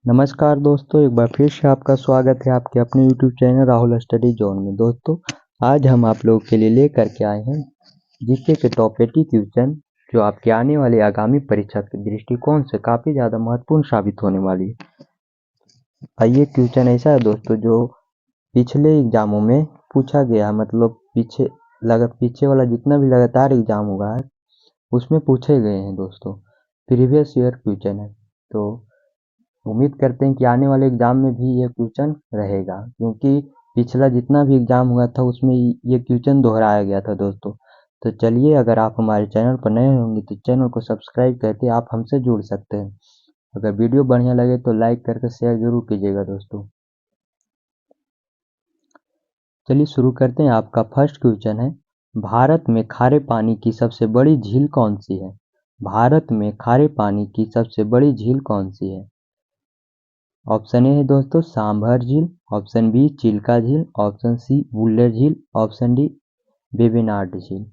नमस्कार दोस्तों, एक बार फिर से आपका स्वागत है आपके अपने YouTube channel Rahul study zone में। दोस्तों, आज हम आप लोगों के लिए लेकर के आए हैं जीके के टॉप 80 क्वेश्चन जो आपके आने वाले आगामी परीक्षा के दृष्टिकोण से काफ़ी ज़्यादा महत्वपूर्ण साबित होने वाली है। ये क्वेश्चन ऐसा है दोस्तों जो पिछले एग्जामों में पूछा गया है, मतलब पीछे वाला जितना भी लगातार एग्जाम हुआ है उसमें पूछे गए हैं दोस्तों। प्रीवियस ईयर क्वेश्चन है, तो उम्मीद करते हैं कि आने वाले एग्जाम में भी ये क्वेश्चन रहेगा, क्योंकि पिछला जितना भी एग्जाम हुआ था उसमें ये क्वेश्चन दोहराया गया था दोस्तों। तो चलिए, अगर आप हमारे चैनल पर नए होंगे तो चैनल को सब्सक्राइब करके आप हमसे जुड़ सकते हैं। अगर वीडियो बढ़िया लगे तो लाइक करके शेयर जरूर कीजिएगा दोस्तों। चलिए शुरू करते हैं। आपका फर्स्ट क्वेश्चन है, भारत में खारे पानी की सबसे बड़ी झील कौन सी है? भारत में खारे पानी की सबसे बड़ी झील कौन सी है? ऑप्शन ए है दोस्तों सांभर झील, ऑप्शन बी चिल्का झील, ऑप्शन सी वुल्लर झील, ऑप्शन डी वेबेनाड झील।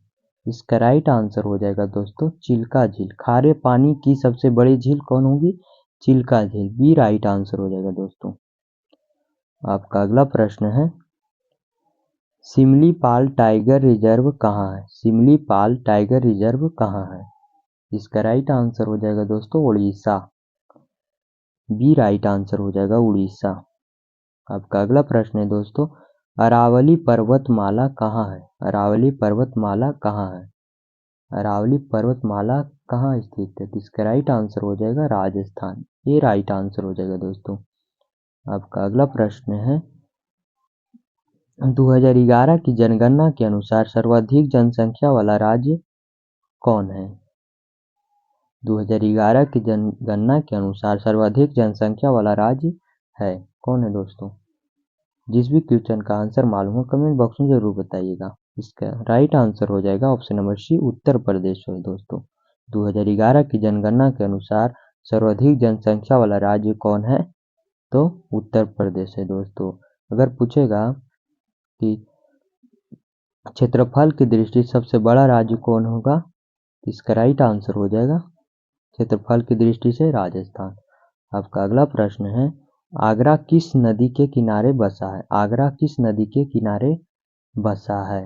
इसका राइट आंसर हो जाएगा दोस्तों चिल्का झील। खारे पानी की सबसे बड़ी झील कौन होगी? चिल्का झील। बी राइट आंसर हो जाएगा दोस्तों। आपका अगला प्रश्न है, सिमलीपाल टाइगर रिजर्व कहाँ है? सिमलीपाल टाइगर रिजर्व कहाँ है? इसका राइट आंसर हो जाएगा दोस्तों उड़ीसा। बी राइट आंसर हो जाएगा उड़ीसा। आपका अगला प्रश्न है दोस्तों, अरावली पर्वतमाला कहाँ है? अरावली पर्वतमाला कहाँ है? अरावली पर्वतमाला कहाँ स्थित है? इसका राइट आंसर हो जाएगा राजस्थान। ये राइट आंसर हो जाएगा दोस्तों। आपका अगला प्रश्न है, 2011 की जनगणना के अनुसार सर्वाधिक जनसंख्या वाला राज्य कौन है? 2011 की जनगणना के अनुसार सर्वाधिक जनसंख्या वाला राज्य है कौन है दोस्तों? जिस भी क्वेश्चन का आंसर मालूम हो कमेंट बॉक्स में जरूर बताइएगा। इसका राइट आंसर हो जाएगा option number C Uttar Pradesh है दोस्तों। 2011 की जनगणना के अनुसार सर्वाधिक जनसंख्या वाला राज्य कौन है? तो उत्तर प्रदेश है दोस्तों। अगर पूछेगा कि क्षेत्रफल की दृष्टि से सबसे बड़ा राज्य कौन होगा, इसका राइट आंसर हो जाएगा क्षेत्रफल की दृष्टि से राजस्थान। आपका अगला प्रश्न है, आगरा किस नदी के किनारे बसा है? आगरा किस नदी के किनारे बसा है?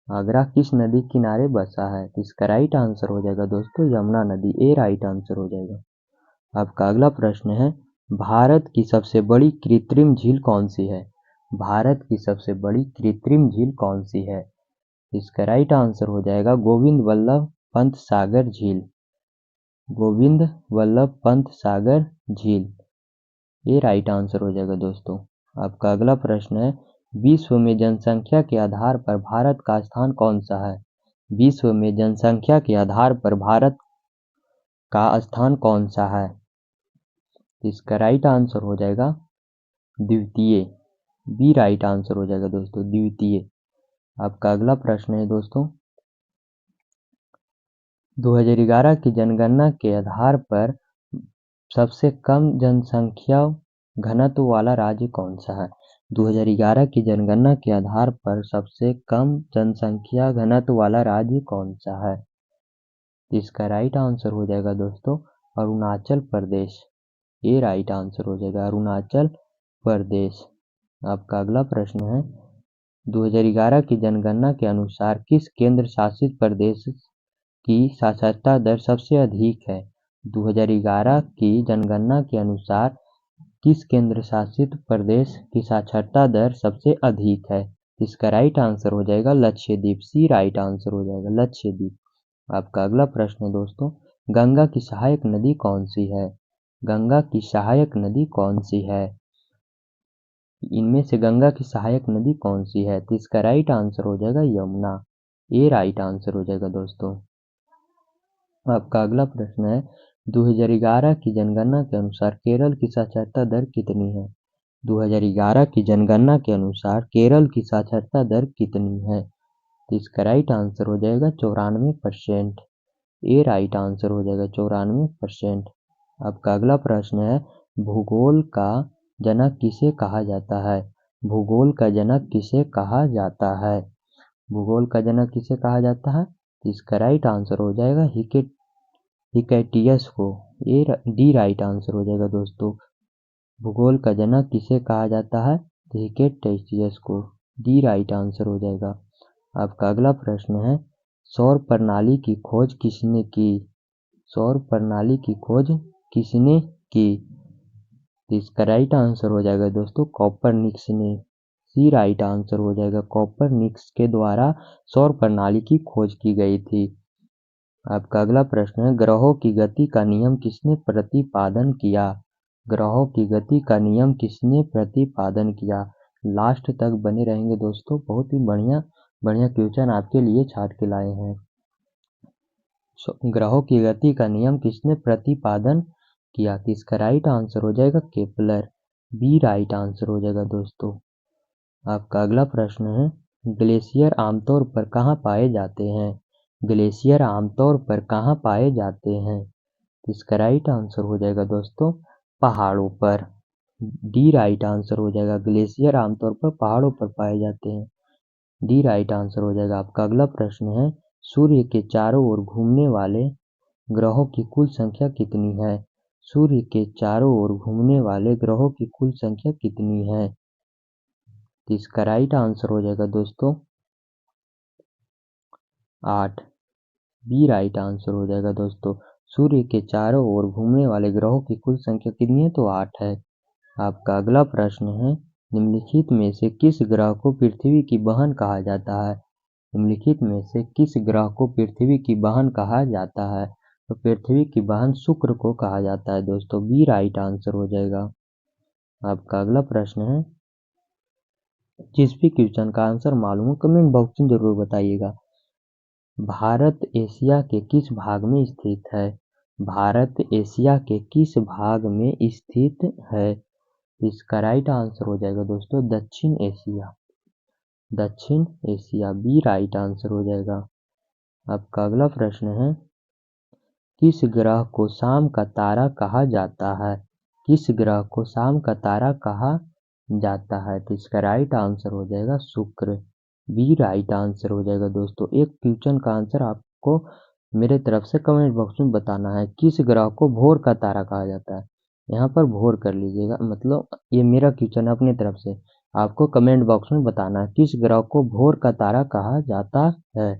आगरा किस नदी किनारे बसा है? इसका राइट आंसर हो जाएगा दोस्तों यमुना नदी। ए राइट आंसर हो जाएगा। आपका अगला प्रश्न है, भारत की सबसे बड़ी कृत्रिम झील कौन सी है? भारत की सबसे बड़ी कृत्रिम झील कौन सी है? इसका राइट आंसर हो जाएगा गोविंद वल्लभ पंत सागर झील। गोविंद वल्लभ पंत सागर झील। ये राइट आंसर हो जाएगा दोस्तों। आपका अगला प्रश्न है, विश्व में जनसंख्या के आधार पर भारत का स्थान कौन सा है? विश्व में जनसंख्या के आधार पर भारत का स्थान कौन सा है? इसका राइट आंसर हो जाएगा द्वितीय। बी राइट आंसर हो जाएगा दोस्तों द्वितीय। आपका अगला प्रश्न है दोस्तों, 2011 की जनगणना के आधार पर सबसे कम जनसंख्या घनत्व वाला राज्य कौन सा है? 2011 की जनगणना के आधार पर सबसे कम जनसंख्या घनत्व वाला राज्य कौन सा है? इसका राइट आंसर हो जाएगा दोस्तों अरुणाचल प्रदेश। ये राइट आंसर हो जाएगा अरुणाचल प्रदेश। आपका अगला प्रश्न है, 2011 की जनगणना के अनुसार किस केंद्र शासित प्रदेश की साक्षरता दर सबसे अधिक है? 2011 की जनगणना के अनुसार किस केंद्र शासित प्रदेश की साक्षरता दर सबसे अधिक है? इसका राइट आंसर हो जाएगा लक्षद्वीप। सी राइट आंसर हो जाएगा लक्षद्वीप। आपका अगला प्रश्न है दोस्तों, गंगा की सहायक नदी कौन सी है? गंगा की सहायक नदी कौन सी है? इनमें से गंगा की सहायक नदी कौन सी है? तो इसका राइट आंसर हो जाएगा यमुना। ये राइट आंसर हो जाएगा दोस्तों। आपका अगला प्रश्न है, 2011 की जनगणना के अनुसार केरल की साक्षरता दर कितनी है? 2011 की जनगणना के अनुसार केरल की साक्षरता दर कितनी है? तो इसका राइट आंसर हो जाएगा 94%। ये राइट आंसर हो जाएगा 94%। आपका अगला प्रश्न है, भूगोल का जनक किसे कहा जाता है? भूगोल का जनक किसे कहा जाता है? भूगोल का जनक किसे कहा जाता है? तो इसका राइट आंसर हो जाएगा हिकैटियस को, ये डी राइट आंसर हो जाएगा दोस्तों। भूगोल का जनक किसे कहा जाता है? हिकैटियस को, डी राइट आंसर हो जाएगा। आपका अगला प्रश्न है, सौर प्रणाली की खोज किसने की? सौर प्रणाली की खोज किसने की? इसका राइट आंसर हो जाएगा दोस्तों कॉपरनिकस ने, सी राइट आंसर हो जाएगा। कॉपरनिकस के द्वारा सौर प्रणाली की खोज की गई थी। आपका अगला प्रश्न है, ग्रहों की गति का नियम किसने प्रतिपादन किया? ग्रहों की गति का नियम किसने प्रतिपादन किया? लास्ट तक बने रहेंगे दोस्तों, बहुत ही बढ़िया बढ़िया क्वेश्चन आपके लिए छाट के लाए हैं। ग्रहों की गति का नियम किसने प्रतिपादन किया? तो इसका राइट आंसर हो जाएगा केपलर, बी राइट आंसर हो जाएगा दोस्तों। आपका अगला प्रश्न है, ग्लेशियर आमतौर पर कहाँ पाए जाते हैं? ग्लेशियर आमतौर पर कहाँ पाए जाते हैं? इसका राइट आंसर हो जाएगा दोस्तों पहाड़ों पर, डी राइट आंसर हो जाएगा। ग्लेशियर आमतौर पर पहाड़ों पर पाए जाते हैं, डी राइट आंसर हो जाएगा। आपका अगला प्रश्न है, सूर्य के चारों ओर घूमने वाले ग्रहों की कुल संख्या कितनी है? सूर्य के चारों ओर घूमने वाले ग्रहों की कुल संख्या कितनी है? इसका राइट आंसर हो जाएगा दोस्तों 8, बी राइट आंसर हो जाएगा दोस्तों। सूर्य के चारों ओर घूमने वाले ग्रहों की कुल संख्या कितनी है? तो 8 है। आपका अगला प्रश्न है, निम्नलिखित में से किस ग्रह को पृथ्वी की बहन कहा जाता है? निम्नलिखित में से किस ग्रह को पृथ्वी की बहन कहा जाता है? तो पृथ्वी की बहन शुक्र को कहा जाता है दोस्तों, बी राइट आंसर हो जाएगा। आपका अगला प्रश्न है, जिस भी क्वेश्चन का आंसर मालूम हो कमेंट बॉक्स में जरूर बताइएगा। भारत एशिया के किस भाग में स्थित है? भारत एशिया के किस भाग में स्थित है? इसका राइट आंसर हो जाएगा दोस्तों दक्षिण एशिया, दक्षिण एशिया, बी राइट आंसर हो जाएगा। आपका अगला प्रश्न है, किस ग्रह को शाम का तारा कहा जाता है? किस ग्रह को शाम का तारा कहा जाता है? तो इसका राइट आंसर हो जाएगा शुक्र, बी राइट आंसर हो जाएगा दोस्तों। एक क्वेश्चन का आंसर आपको मेरे तरफ से कमेंट बॉक्स में बताना है, किस ग्रह को भोर का तारा कहा जाता है? यहाँ पर भोर कर लीजिएगा, मतलब ये मेरा क्वेश्चन है अपनी तरफ से, आपको कमेंट बॉक्स में बताना है किस ग्रह को भोर का तारा कहा जाता है।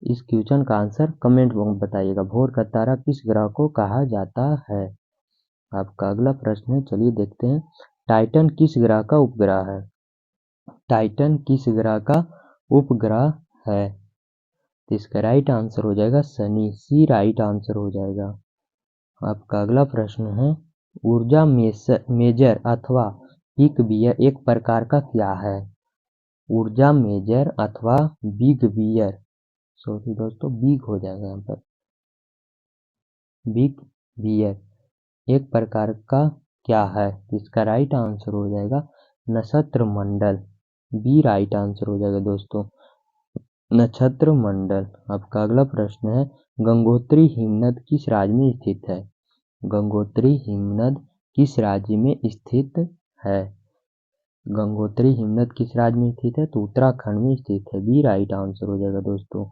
इस क्वेश्चन का आंसर कमेंट बॉक्स में बताइएगा, भोर का तारा किस ग्रह को कहा जाता है। आपका अगला प्रश्न है, चलिए देखते हैं, टाइटन किस ग्रह का उपग्रह है? टाइटन किस ग्रह का उपग्रह है? तो इसका राइट आंसर हो जाएगा शनि, सी राइट आंसर हो जाएगा। आपका अगला प्रश्न है, ऊर्जा मेजर अथवा बिग बियर एक प्रकार का क्या है? ऊर्जा मेजर अथवा बिग बियर, सॉरी दोस्तों बिग हो जाएगा यहाँ पर, बिग बियर एक प्रकार का क्या है? इसका राइट आंसर हो जाएगा नक्षत्र मंडल, बी राइट आंसर हो जाएगा दोस्तों नक्षत्र मंडल। आपका अगला प्रश्न है, गंगोत्री हिमनद किस राज्य में स्थित है? गंगोत्री हिमनद किस राज्य में स्थित है? गंगोत्री हिमनद किस राज्य में स्थित है? तो उत्तराखंड में स्थित है, बी राइट आंसर हो जाएगा दोस्तों।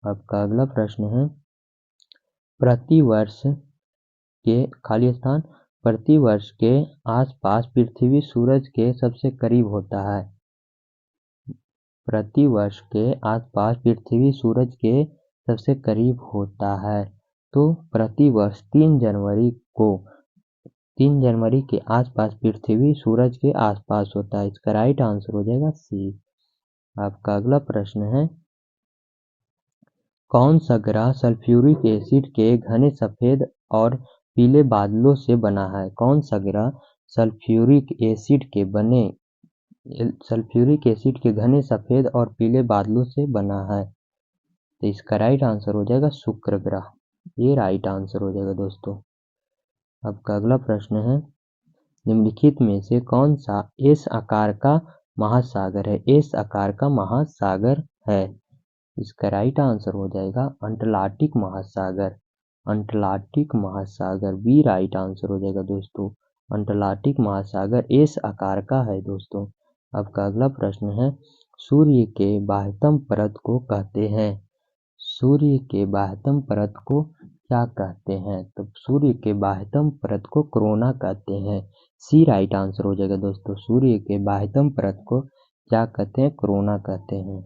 आपका अगला प्रश्न है, प्रतिवर्ष के खाली स्थान प्रतिवर्ष के आसपास पृथ्वी सूरज के सबसे करीब होता है। प्रतिवर्ष के आसपास पृथ्वी सूरज के सबसे करीब होता है, तो प्रतिवर्ष 3 जनवरी के आसपास पृथ्वी सूरज के आसपास होता है। इसका राइट आंसर हो जाएगा सी। आपका अगला प्रश्न है, कौन सा ग्रह सल्फ्यूरिक एसिड के घने सफेद और पीले बादलों से बना है? कौन सा ग्रह सल्फ्यूरिक एसिड के घने सफेद और पीले बादलों से बना है? तो इसका राइट आंसर हो जाएगा शुक्र ग्रह, ये राइट आंसर हो जाएगा दोस्तों। आपका अगला प्रश्न है, निम्नलिखित में से कौन सा एस आकार का महासागर है? एस आकार का महासागर है, इसका राइट आंसर हो जाएगा अंटार्कटिक महासागर, अंटार्कटिक महासागर, बी राइट आंसर हो जाएगा दोस्तों। अंटार्कटिक महासागर एस आकार का है दोस्तों। आपका अगला प्रश्न है, सूर्य के बाह्यतम परत को कहते हैं? सूर्य के बाह्यतम परत को क्या कहते हैं? तो सूर्य के बाह्यतम परत को कोरोना कहते हैं। सी राइट आंसर हो जाएगा दोस्तों। सूर्य के बाह्यतम परत को क्या कहते हैं? कोरोना कहते हैं।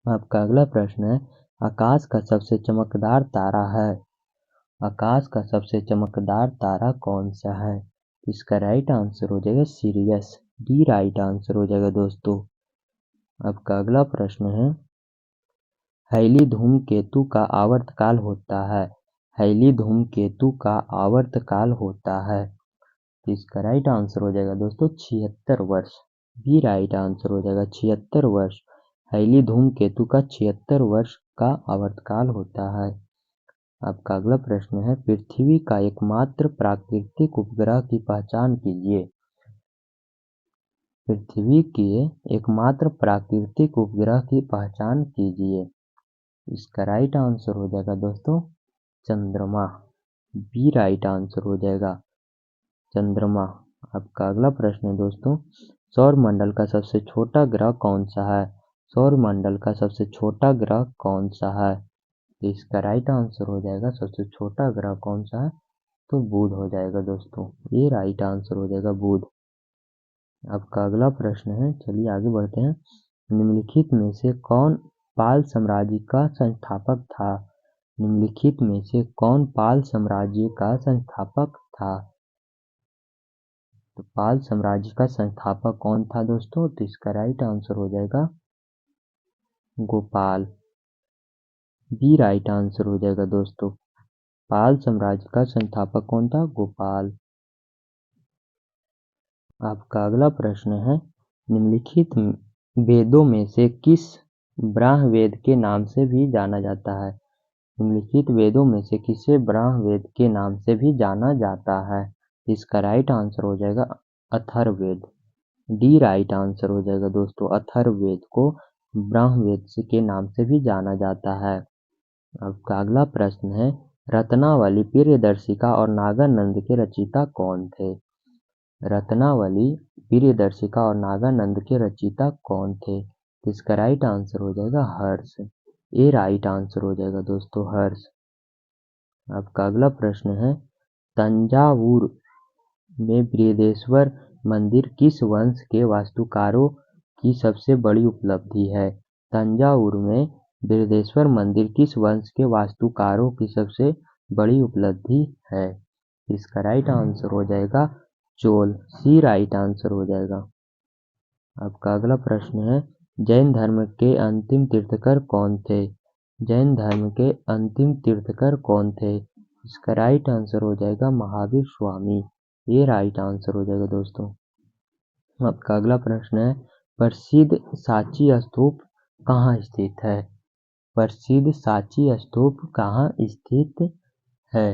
आपका अगला प्रश्न है, आकाश का सबसे चमकदार तारा है। आकाश का सबसे चमकदार तारा कौन सा है? इसका राइट आंसर हो जाएगा सिरियस। डी राइट आंसर हो जाएगा दोस्तों। आपका अगला प्रश्न है, हैली धूमकेतु का आवर्तकाल होता है। हैली धूमकेतु का आवर्तकाल होता है। तो इसका राइट आंसर हो जाएगा दोस्तों 76 वर्ष। बी राइट आंसर हो जाएगा 76 वर्ष। हैली धूमकेतु का 76 वर्ष का आवर्तकाल होता है। आपका अगला प्रश्न है, पृथ्वी का एकमात्र प्राकृतिक उपग्रह की पहचान कीजिए। पृथ्वी के एकमात्र प्राकृतिक उपग्रह की पहचान कीजिए। इसका राइट आंसर हो जाएगा दोस्तों चंद्रमा। बी राइट आंसर हो जाएगा चंद्रमा। आपका अगला प्रश्न है दोस्तों, सौर मंडल का सबसे छोटा ग्रह कौन सा है? सौर मंडल का सबसे छोटा ग्रह कौन सा है? तो इसका राइट आंसर हो जाएगा सबसे छोटा ग्रह कौन सा है? तो बुध हो जाएगा दोस्तों। ये राइट आंसर हो जाएगा बुध। आपका अगला प्रश्न है, चलिए आगे बढ़ते हैं। निम्नलिखित में से कौन पाल साम्राज्य का संस्थापक था? निम्नलिखित में से कौन पाल साम्राज्य का संस्थापक था? तो पाल साम्राज्य का संस्थापक कौन था दोस्तों? तो इसका राइट आंसर हो जाएगा गोपाल। बी राइट आंसर हो जाएगा दोस्तों। पाल साम्राज्य का संस्थापक कौन था? गोपाल। आपका अगला प्रश्न है, निम्नलिखित वेदों में से किस ब्रह्म वेद के नाम से भी जाना जाता है? निम्नलिखित वेदों में से किसे ब्रह्म वेद के नाम से भी जाना जाता है? इसका राइट आंसर हो जाएगा अथर्ववेद। डी राइट आंसर हो जाएगा दोस्तों। अथर्ववेद को ब्रह्मवेद के नाम से भी जाना जाता है। आपका अगला प्रश्न है, रत्नावली प्रियदर्शिका और नागानंद के रचयिता कौन थे? रत्नावली प्रियदर्शिका और नागानंद के रचयिता कौन थे? इसका राइट आंसर हो जाएगा हर्ष। ए राइट आंसर हो जाएगा दोस्तों हर्ष। आपका अगला प्रश्न है, तंजावुर में बृहदेश्वर मंदिर किस वंश के वास्तुकारों की सबसे बड़ी उपलब्धि है? तंजावुर में बृहदेश्वर मंदिर किस वंश के वास्तुकारों की सबसे बड़ी उपलब्धि है? इसका राइट आंसर हो जाएगा चोल। सी राइट आंसर हो जाएगा। आपका अगला प्रश्न है, जैन धर्म के अंतिम तीर्थकर कौन थे? जैन धर्म के अंतिम तीर्थकर कौन थे? इसका राइट आंसर हो जाएगा महावीर स्वामी। ये राइट आंसर हो जाएगा दोस्तों। आपका अगला प्रश्न है, प्रसिद्ध सांची स्तूप कहाँ स्थित है? प्रसिद्ध सांची स्तूप कहाँ स्थित है?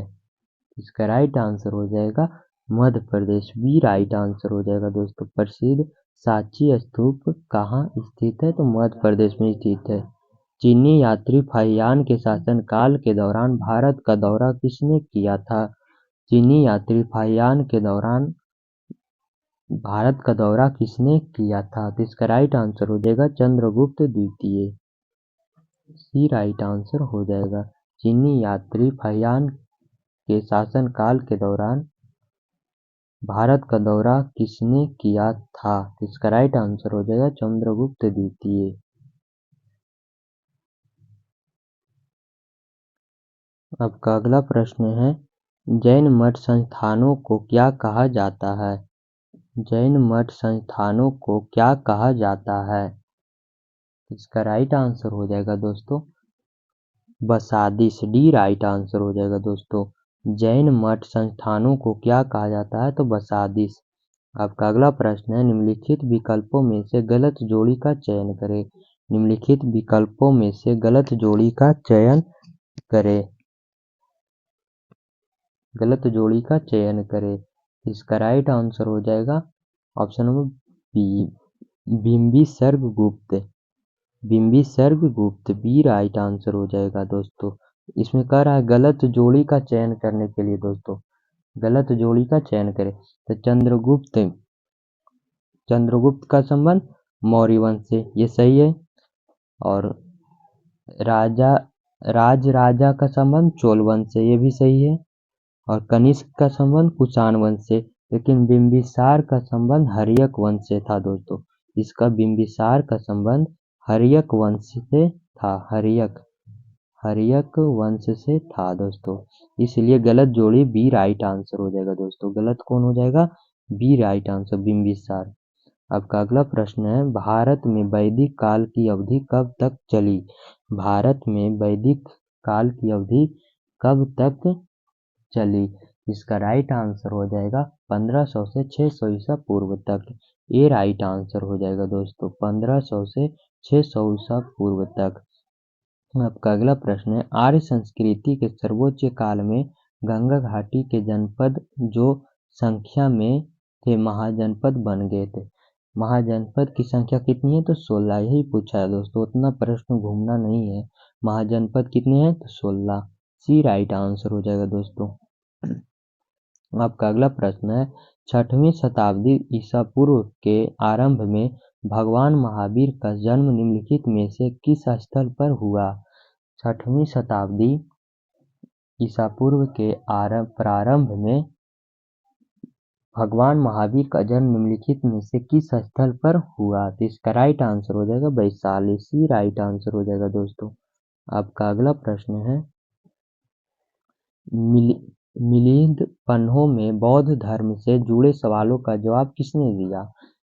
इसका राइट आंसर हो जाएगा Madhya Pradesh. B right answer हो जाएगा दोस्तों। प्रसिद्ध सांची स्तूप कहाँ स्थित है? तो मध्य प्रदेश में स्थित है। चीनी यात्री फाहियान के शासनकाल के दौरान भारत का दौरा किसने किया था? चीनी यात्री फाहियान के दौरान भारत का दौरा किसने किया था? तो इसका राइट आंसर हो जाएगा चंद्रगुप्त द्वितीय। सी राइट आंसर हो जाएगा। चीनी यात्री फाहियान के शासनकाल के दौरान भारत का दौरा किसने किया था? तो इसका राइट आंसर हो जाएगा चंद्रगुप्त द्वितीय। आपका अगला प्रश्न है, जैन मठ संस्थानों को क्या कहा जाता है? जैन मठ संस्थानों को क्या कहा जाता है? इसका राइट आंसर हो जाएगा दोस्तों बसादिस। डी राइट आंसर हो जाएगा दोस्तों। जैन मठ संस्थानों को क्या कहा जाता है? तो बसादिस। आपका अगला प्रश्न है, निम्नलिखित विकल्पों में से गलत जोड़ी का चयन करें। निम्नलिखित विकल्पों में से गलत जोड़ी का चयन करें। गलत जोड़ी का चयन करें। इसका राइट आंसर हो जाएगा ऑप्शन नंबर बी, बिंबिसर्ग गुप्त। बिंबिसर्ग गुप्त। बी राइट आंसर हो जाएगा दोस्तों। इसमें कह रहा है गलत जोड़ी का चयन करने के लिए दोस्तों, गलत जोड़ी का चयन करें। तो चंद्रगुप्त का संबंध मौर्य वंश से, ये सही है। और राजा राजा का संबंध चोल वंश से, ये भी सही है। और कनिष्क का संबंध कुषाण वंश से, लेकिन बिंबिसार का संबंध हर्यक वंश से था दोस्तों। इसका बिंबिसार का संबंध हर्यक वंश से था, हर्यक वंश से था दोस्तों। इसलिए गलत जोड़ी बी राइट आंसर हो जाएगा दोस्तों। गलत कौन हो जाएगा? B right answer, Bimbisara. आपका अगला प्रश्न है, भारत में वैदिक काल की अवधि कब तक चली? भारत में वैदिक काल की अवधि कब तक चली? इसका राइट आंसर हो जाएगा 1500 से 600 ईसा पूर्व तक। ये राइट आंसर हो जाएगा दोस्तों, 1500 से 600 ईसा पूर्व तक। आपका अगला प्रश्न है, आर्य संस्कृति के सर्वोच्च काल में गंगा घाटी के जनपद जो संख्या में थे महाजनपद बन गए थे। महाजनपद की संख्या कितनी है? तो 16। यही पूछा है दोस्तों, उतना प्रश्न घूमना नहीं है। महाजनपद कितने हैं? तो 16। सी राइट आंसर हो जाएगा दोस्तों। आपका अगला प्रश्न है, 6वीं शताब्दी ईसा पूर्व के आरंभ में भगवान महावीर का जन्म निम्नलिखित में से किस स्थल पर हुआ? 6वीं शताब्दी ईसा पूर्व के प्रारंभ में भगवान महावीर का जन्म निम्नलिखित में से किस स्थल पर हुआ? तो इसका राइट आंसर हो जाएगा वैशाली। सी राइट आंसर हो जाएगा दोस्तों। आपका अगला प्रश्न है, मिलिंद पन्हों में बौद्ध धर्म से जुड़े सवालों का जवाब किसने दिया?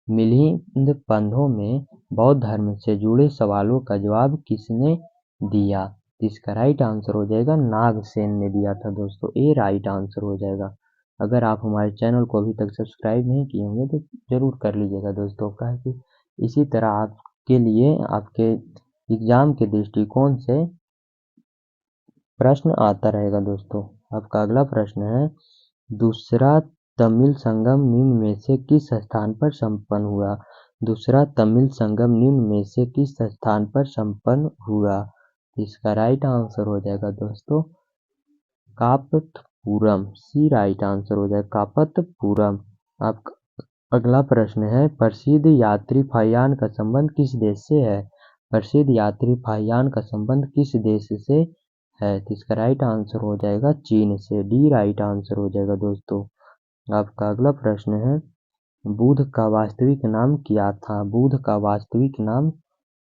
मिलिंद पन्हों में बौद्ध धर्म से जुड़े सवालों का जवाब किसने दिया? इसका राइट आंसर हो जाएगा नागसेन ने दिया था दोस्तों। ए राइट आंसर हो जाएगा। अगर आप हमारे चैनल को अभी तक सब्सक्राइब नहीं किए होंगे तो जरूर कर लीजिएगा दोस्तों, कि इसी तरह आपके लिए आपके एग्जाम के दृष्टिकोण से प्रश्न आता रहेगा दोस्तों। आपका अगला प्रश्न है, दूसरा तमिल संगम निम्न में से किस स्थान पर संपन्न हुआ? दूसरा तमिल संगम निम्न में से किस स्थान पर संपन्न हुआ? इसका राइट आंसर हो जाएगा दोस्तों कापतपुरम। सी राइट आंसर हो जाएगा कापतपुरम। आपका अगला प्रश्न है, प्रसिद्ध यात्री फाहियान का संबंध किस देश से है? प्रसिद्ध यात्री फाहियान का संबंध किस देश से है? तो इसका राइट आंसर हो जाएगा चीन से। डी राइट आंसर हो जाएगा दोस्तों। आपका अगला प्रश्न है, बुध का वास्तविक नाम क्या था? बुध का वास्तविक नाम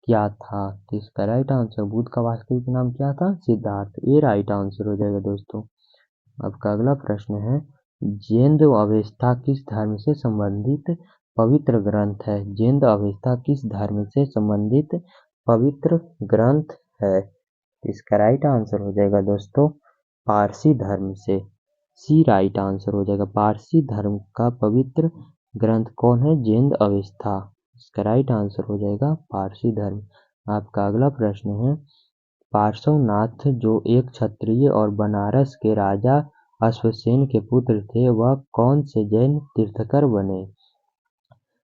क्या था? तो इसका राइट आंसर, बुध का वास्तविक नाम क्या था? सिद्धार्थ। ये राइट आंसर हो जाएगा दोस्तों। आपका अगला प्रश्न है, जैन अवेस्ता किस धर्म से संबंधित पवित्र ग्रंथ है? जैन अवेस्ता किस धर्म से संबंधित पवित्र ग्रंथ है? इसका राइट आंसर हो जाएगा दोस्तों पारसी धर्म से। सी राइट आंसर हो जाएगा। पारसी धर्म का पवित्र ग्रंथ कौन है? जैन अवेस्ता। इसका राइट आंसर हो जाएगा पारसी धर्म। आपका अगला प्रश्न है, पार्श्वनाथ जो एक क्षत्रिय और बनारस के राजा अश्वसेन के पुत्र थे, वह कौन से जैन तीर्थकर बने?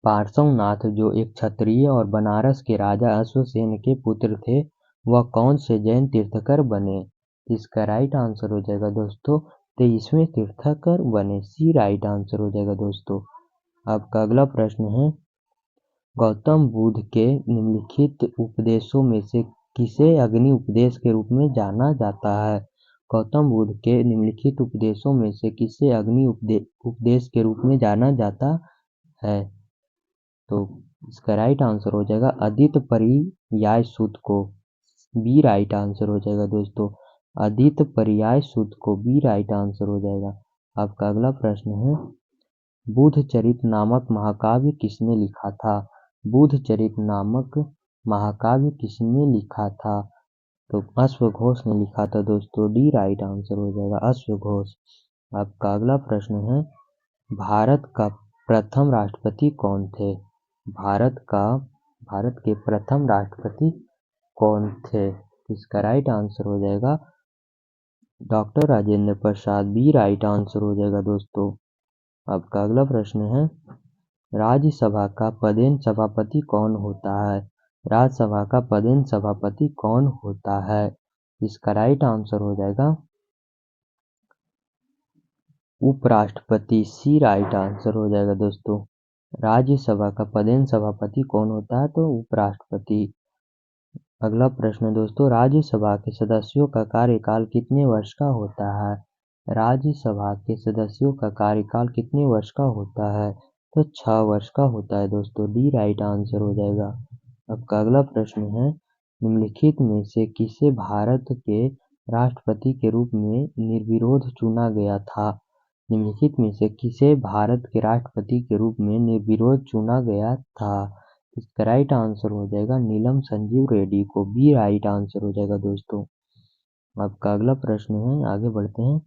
पार्श्वनाथ जो एक क्षत्रिय और बनारस के राजा अश्वसेन के पुत्र थे, वह कौन से जैन तीर्थकर बने? इसका राइट आंसर हो जाएगा दोस्तों 23वें तीर्थकर बने। सी राइट आंसर हो जाएगा दोस्तों। आपका अगला प्रश्न है, गौतम बुद्ध के निम्नलिखित उपदेशों में से किसे अग्नि उपदेश के रूप में जाना जाता है? गौतम बुद्ध के निम्नलिखित उपदेशों में से किसे अग्नि उपदेश के रूप में जाना जाता है? तो इसका राइट आंसर हो जाएगा अद्वित पर्याय सूत्र को। बी राइट आंसर हो जाएगा दोस्तों। अद्वित पर्याय सूत्र को बी राइट आंसर हो जाएगा। आपका अगला प्रश्न है, बुद्धचरित नामक महाकाव्य किसने लिखा था? बुद्धचरित नामक महाकाव्य किसने लिखा था? तो अश्वघोष ने लिखा था दोस्तों। डी राइट आंसर हो जाएगा अश्वघोष। आपका अगला प्रश्न है, भारत का प्रथम राष्ट्रपति कौन थे? भारत के प्रथम राष्ट्रपति कौन थे? इसका राइट आंसर हो जाएगा doctor Rajendra Prasad. B right answer हो जाएगा दोस्तों। आपका अगला प्रश्न है, राज्यसभा का पदेन सभापति कौन होता है? राज्यसभा का पदेन सभापति कौन होता है? इसका राइट आंसर हो जाएगा उपराष्ट्रपति। सी राइट आंसर हो जाएगा दोस्तों। राज्यसभा का पदेन सभापति कौन होता है? तो उपराष्ट्रपति। अगला प्रश्न दोस्तों, राज्यसभा के सदस्यों का कार्यकाल कितने वर्ष का होता है? राज्यसभा के सदस्यों का कार्यकाल कितने वर्ष का होता है? तो 6 वर्ष का होता है दोस्तों। डी राइट आंसर हो जाएगा। आपका अगला प्रश्न है, निम्नलिखित में से किसे भारत के राष्ट्रपति के रूप में निर्विरोध चुना गया था? निम्नलिखित में से किसे भारत के राष्ट्रपति के रूप में निर्विरोध चुना गया था? इसका राइट आंसर हो जाएगा नीलम संजीव रेड्डी को। बी राइट आंसर हो जाएगा दोस्तों। आपका अगला प्रश्न है, आगे बढ़ते हैं।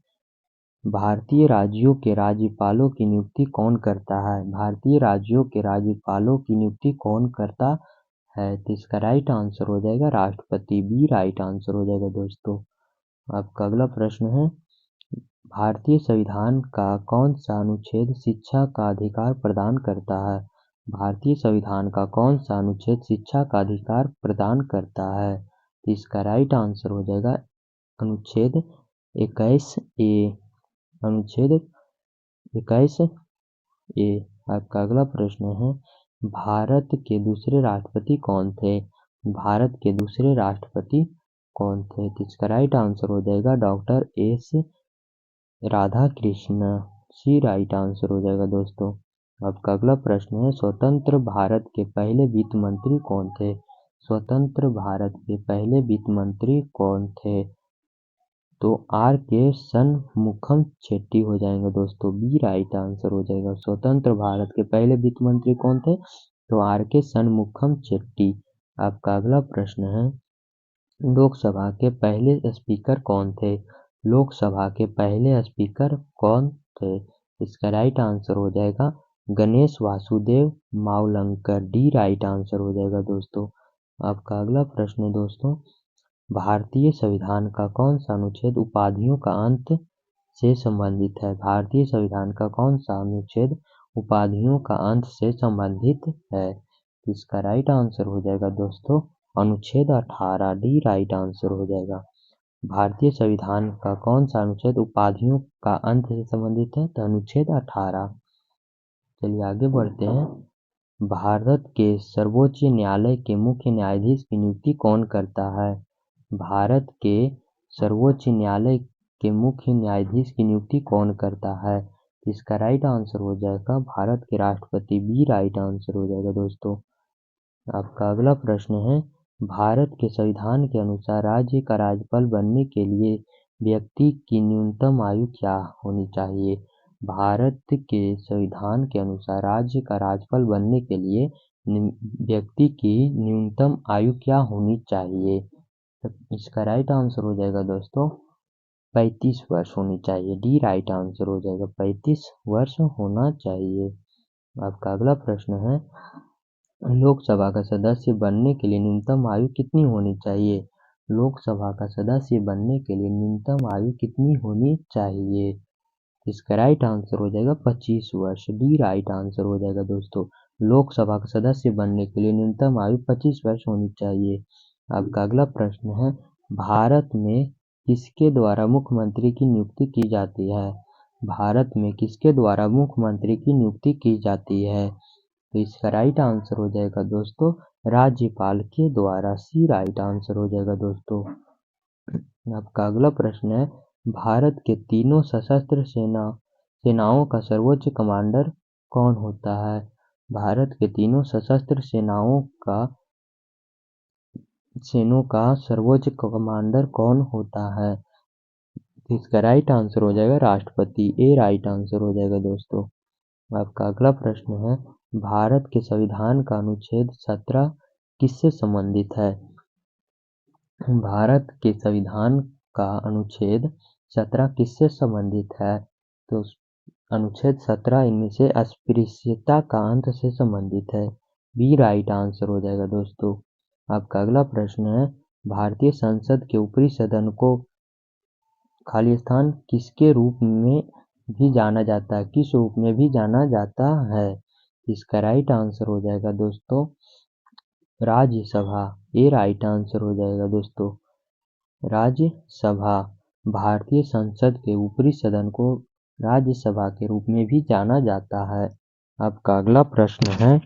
भारतीय राज्यों के राज्यपालों की नियुक्ति कौन करता है? भारतीय राज्यों के राज्यपालों की नियुक्ति कौन करता है? तो इसका राइट आंसर हो जाएगा राष्ट्रपति। बी राइट आंसर हो जाएगा दोस्तों। आपका अगला प्रश्न है, भारतीय संविधान का कौन सा अनुच्छेद शिक्षा का अधिकार प्रदान करता है? भारतीय संविधान का कौन सा अनुच्छेद शिक्षा का अधिकार प्रदान करता है? तो इसका राइट आंसर हो जाएगा अनुच्छेद 21A। अनुच्छेद 21A। आपका अगला प्रश्न है, भारत के दूसरे राष्ट्रपति कौन थे? भारत के दूसरे राष्ट्रपति कौन थे? तो इसका राइट आंसर हो जाएगा डॉक्टर एस राधाकृष्ण। सी राइट आंसर हो जाएगा दोस्तों। आपका अगला प्रश्न है, स्वतंत्र भारत के पहले वित्त मंत्री कौन थे? स्वतंत्र भारत के पहले वित्त मंत्री कौन थे? तो आर के शनमुखम चेट्टी हो जाएंगे दोस्तों। बी राइट आंसर हो जाएगा। स्वतंत्र भारत के पहले वित्त मंत्री कौन थे? तो आर के शनमुखम चेट्टी। आपका अगला प्रश्न है, लोकसभा के पहले स्पीकर कौन थे? लोकसभा के पहले स्पीकर कौन थे? इसका राइट आंसर हो जाएगा Ganesh Vasudev Mavalankar. D right answer हो जाएगा दोस्तों। आपका अगला प्रश्न है दोस्तों, भारतीय संविधान का कौन सा अनुच्छेद उपाधियों का अंत से संबंधित है? भारतीय संविधान का कौन सा अनुच्छेद उपाधियों का अंत से संबंधित है? इसका राइट आंसर हो जाएगा दोस्तों अनुच्छेद 18। डी राइट आंसर हो जाएगा। भारतीय संविधान का कौन सा अनुच्छेद उपाधियों का अंत से संबंधित है? तो अनुच्छेद 18। चलिए आगे बढ़ते हैं। भारत के सर्वोच्च न्यायालय के मुख्य न्यायाधीश की नियुक्ति कौन करता है? भारत के सर्वोच्च न्यायालय के मुख्य न्यायाधीश की नियुक्ति कौन करता है? इसका राइट आंसर हो जाएगा भारत के राष्ट्रपति। बी राइट आंसर हो जाएगा दोस्तों। आपका अगला प्रश्न है, भारत के संविधान के अनुसार राज्य का राज्यपाल बनने के लिए व्यक्ति की न्यूनतम आयु क्या होनी चाहिए? भारत के संविधान के अनुसार राज्य का राज्यपाल बनने के लिए व्यक्ति की न्यूनतम आयु क्या होनी चाहिए? तो इसका राइट आंसर हो जाएगा दोस्तों 35 वर्ष होनी चाहिए। डी राइट आंसर हो जाएगा 35 वर्ष होना चाहिए। आपका अगला प्रश्न है, लोकसभा का सदस्य बनने के लिए न्यूनतम आयु कितनी होनी चाहिए? लोकसभा का सदस्य बनने के लिए न्यूनतम आयु कितनी होनी चाहिए? इसका राइट आंसर हो जाएगा 25 वर्ष। डी राइट आंसर हो जाएगा दोस्तों। लोकसभा का सदस्य बनने के लिए न्यूनतम आयु 25 वर्ष होनी चाहिए। आपका अगला प्रश्न है, भारत में किसके द्वारा मुख्यमंत्री की नियुक्ति की जाती है? भारत में किसके द्वारा मुख्यमंत्री की नियुक्ति की जाती है? तो इसका राइट आंसर हो जाएगा दोस्तों राज्यपाल के द्वारा। सी राइट आंसर हो जाएगा दोस्तों। आपका अगला प्रश्न है, भारत के तीनों सशस्त्र सेनाओं का सर्वोच्च कमांडर कौन होता है? भारत के तीनों सशस्त्र सेनों का सर्वोच्च कमांडर कौन होता है? इसका राइट आंसर हो जाएगा राष्ट्रपति। ए राइट आंसर हो जाएगा दोस्तों। आपका अगला प्रश्न है, भारत के संविधान का अनुच्छेद 17 किससे संबंधित है? भारत के संविधान का अनुच्छेद 17 किससे संबंधित है? तो अनुच्छेद 17 इनमें से अस्पृश्यता का अंत से संबंधित है। बी राइट आंसर हो जाएगा दोस्तों। आपका अगला प्रश्न है, भारतीय संसद के ऊपरी सदन को खालिस्तान किसके रूप में भी जाना जाता है? किस रूप में भी जाना जाता है? इसका राइट आंसर हो जाएगा दोस्तों राज्यसभा। ये राइट आंसर हो जाएगा दोस्तों राज्यसभा। भारतीय संसद के ऊपरी सदन को राज्यसभा के रूप में भी जाना जाता है। आपका अगला प्रश्न है,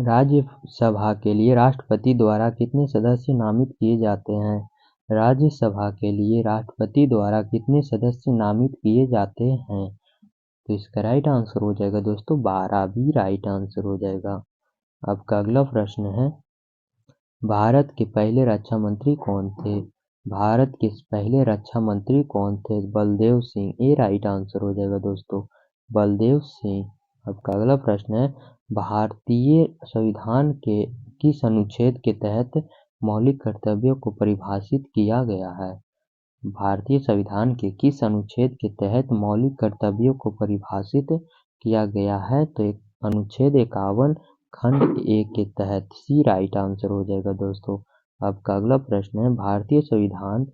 राज्यसभा के लिए राष्ट्रपति द्वारा कितने सदस्य नामित किए जाते हैं? राज्यसभा के लिए राष्ट्रपति द्वारा कितने सदस्य नामित किए जाते हैं? तो इसका राइट आंसर हो जाएगा दोस्तों 12 भी राइट आंसर हो जाएगा। आपका अगला प्रश्न है, भारत के पहले रक्षा मंत्री कौन थे? भारत के पहले रक्षा मंत्री कौन थे? बलदेव सिंह, ये राइट आंसर हो जाएगा दोस्तों, बलदेव सिंह। आपका अगला प्रश्न है, भारतीय संविधान के किस अनुच्छेद के तहत मौलिक कर्तव्यों को परिभाषित किया गया है? भारतीय संविधान के किस अनुच्छेद के तहत मौलिक कर्तव्यों को परिभाषित किया गया है? तो एक अनुच्छेद 51 खंड 1 के तहत, सी राइट आंसर हो जाएगा दोस्तों। आपका अगला प्रश्न है, भारतीय संविधान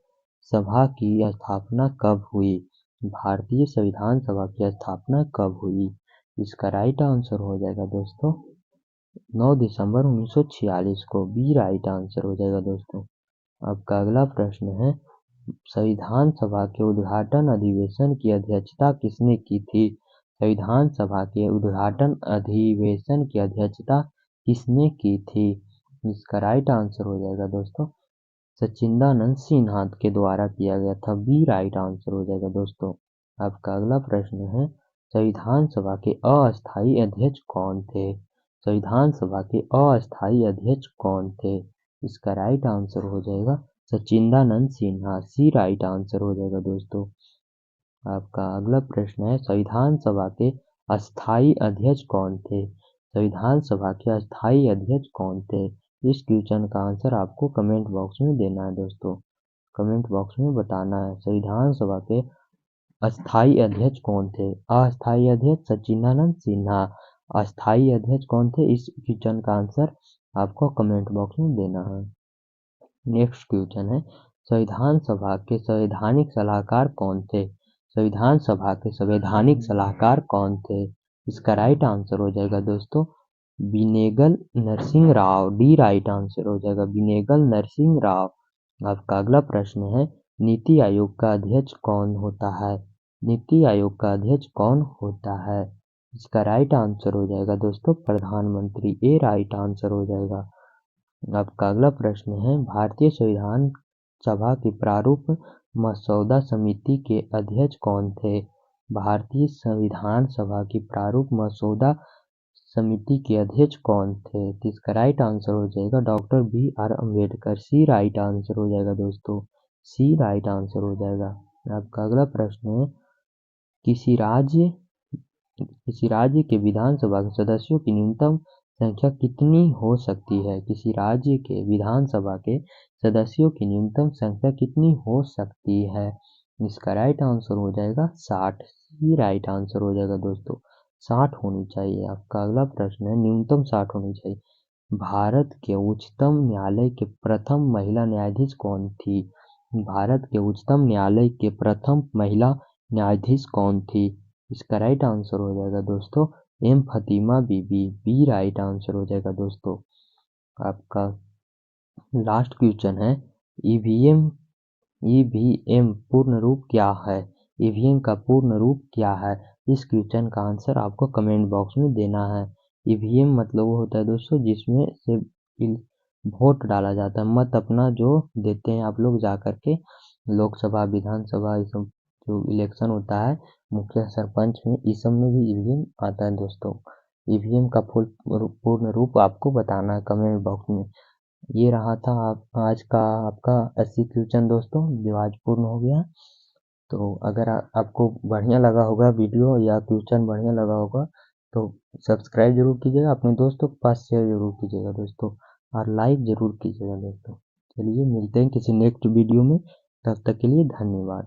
सभा की स्थापना कब हुई? भारतीय संविधान सभा की स्थापना कब हुई? इसका राइट आंसर हो जाएगा दोस्तों 9 दिसंबर 1946 को, बी राइट आंसर हो जाएगा दोस्तों। आपका अगला प्रश्न है, संविधान सभा के उद्घाटन अधिवेशन की अध्यक्षता किसने की थी? संविधान सभा के उद्घाटन अधिवेशन की अध्यक्षता किसने की थी? इसका राइट आंसर हो जाएगा दोस्तों सचिदानंद सिन्हा के द्वारा किया गया था, बी राइट आंसर हो जाएगा दोस्तों। आपका अगला प्रश्न है, संविधान सभा के अस्थायी अध्यक्ष कौन थे? संविधान सभा के अस्थायी अध्यक्ष कौन थे? इसका राइट आंसर हो जाएगा सचिदानंद सिन्हा, सी राइट आंसर हो जाएगा दोस्तों। आपका अगला प्रश्न है, संविधान सभा के अस्थायी अध्यक्ष कौन थे? संविधान सभा के अस्थायी अध्यक्ष कौन थे? इस क्वेश्चन का आंसर आपको कमेंट बॉक्स में देना है दोस्तों, कमेंट बॉक्स में बताना है संविधान सभा के अस्थायी अध्यक्ष कौन थे? अस्थायी अध्यक्ष सचिदानंद सिन्हा, अस्थायी अध्यक्ष कौन थे? इस क्वेश्चन का आंसर आपको कमेंट बॉक्स में देना है। नेक्स्ट क्वेश्चन है, संविधान सभा के संवैधानिक सलाहकार कौन थे? संविधान सभा के संवैधानिक सलाहकार कौन थे? इसका राइट आंसर हो जाएगा दोस्तों Benegal Narasimha Rao, D right answer हो जाएगा बिनेगल नरसिंह राव। आपका अगला प्रश्न है, नीति आयोग का अध्यक्ष कौन होता है? नीति आयोग का अध्यक्ष कौन होता है? इसका राइट आंसर हो जाएगा दोस्तों प्रधानमंत्री, ए राइट आंसर हो जाएगा। आपका अगला प्रश्न है, भारतीय संविधान सभा की प्रारूप मसौदा समिति के अध्यक्ष कौन थे? भारतीय संविधान सभा की प्रारूप मसौदा समिति के अध्यक्ष कौन थे? तो इसका राइट आंसर हो जाएगा डॉक्टर बी.आर. अम्बेडकर, सी राइट आंसर हो जाएगा दोस्तों, सी राइट आंसर हो जाएगा। आपका अगला प्रश्न है, किसी राज्य के विधानसभा के सदस्यों की न्यूनतम संख्या कितनी हो सकती है? किसी राज्य के विधानसभा के सदस्यों की न्यूनतम संख्या कितनी हो सकती है? इसका राइट आंसर हो जाएगा 60, सी राइट आंसर हो जाएगा दोस्तों, 60 होनी चाहिए। आपका अगला प्रश्न है, न्यूनतम 60 होनी चाहिए। भारत के उच्चतम न्यायालय के प्रथम महिला न्यायाधीश कौन थी? भारत के उच्चतम न्यायालय के प्रथम महिला न्यायाधीश कौन थी? इसका राइट आंसर हो जाएगा दोस्तों एम फतीमा बीबी, बी राइट आंसर हो जाएगा दोस्तों। आपका लास्ट क्वेश्चन है, ईवीएम पूर्ण रूप क्या है? ईवीएम का पूर्ण रूप क्या है? इस क्वेश्चन का आंसर आपको कमेंट बॉक्स में देना है। ईवीएम मतलब वो होता है दोस्तों जिसमें से वोट डाला जाता है, मत अपना जो देते हैं आप लोग जा करके लोकसभा विधानसभा, ये सब जो इलेक्शन होता है मुखिया सरपंच में, इस सब में भी ईवीएम आता है दोस्तों। ईवीएम का पूर्ण रूप आपको बताना है कमेंट बॉक्स में। ये रहा था आज का आपका 80 क्वेश्चन दोस्तों, जो आज पूर्ण हो गया। तो अगर आपको बढ़िया लगा होगा वीडियो या क्वेश्चन बढ़िया लगा होगा तो सब्सक्राइब जरूर कीजिएगा, अपने दोस्तों के पास शेयर जरूर कीजिएगा दोस्तों, और लाइक जरूर कीजिएगा दोस्तों। चलिए मिलते हैं किसी नेक्स्ट वीडियो में, तब तक के लिए धन्यवाद।